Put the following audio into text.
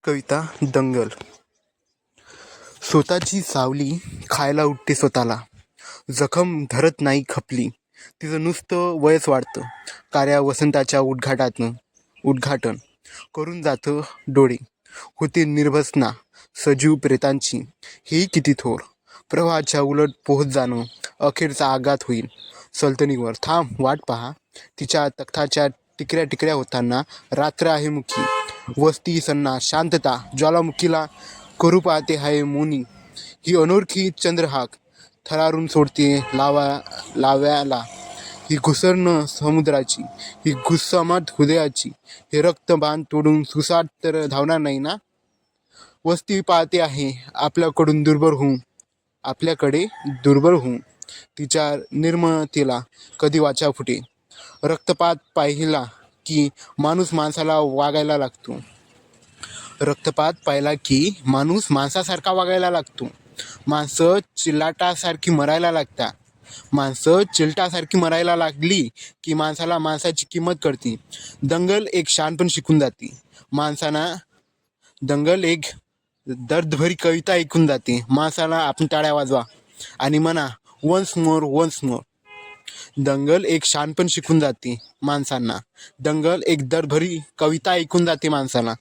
कविता दंगल. स्वतःची सावली खायला उठते स्वतःला, जखम धरत नाही खपली, तिचं नुसतं वयच वाढतं. कार्या वसंताच्या उद्घाटन करून जातं डोळे, होते निर्भसना सजीव प्रेतांची. हेही किती थोर, प्रवाहाच्या उलट पोहोच जाणं, अखेरचा आघात होईल सल्तनीवर. थांब, वाट पहा, तिच्या तख्ताच्या टिकऱ्या टिकऱ्या होताना. रात्र आहे मुखी, वस्ती सन्ना, शांतता ज्वालामुखीला करू पाहते हाय मोनी. ही अनोळखी चंद्रहाक थरारून सोडते लाव्याला. ही घुसरण समुद्राची, ही घुसमट हृदयाची. हे रक्तबाण तोडून सुसाट तर धावणार नाही ना. वस्ती पाहते आहे आपल्याकडे दुर्बल होऊन. तिच्या निर्मळतेला कधी वाचा फुटे. रक्तपात पाहिला की माणूस माणसाला वागायला लागतो. रक्तपात पाहिला की माणूस माणसासारखा वागायला लागतो. माणसं चिलाटासारखी मरायला लागतात. माणसं चिलटासारखी मरायला लागली की माणसाला माणसाची किंमत कळते. दंगल एक शहाणपण शिकून जाते माणसांना. दंगल एक दर्दभरी कविता ऐकून जाते माणसाला. आपण टाळ्या वाजवा आणि म्हणा, वन्स मोर, वन्स मोर. दंगल एक शहाणपण शिकून जाते माणसांना. दंगल एक दर्दभरी कविता ऐकून जाते माणसाला.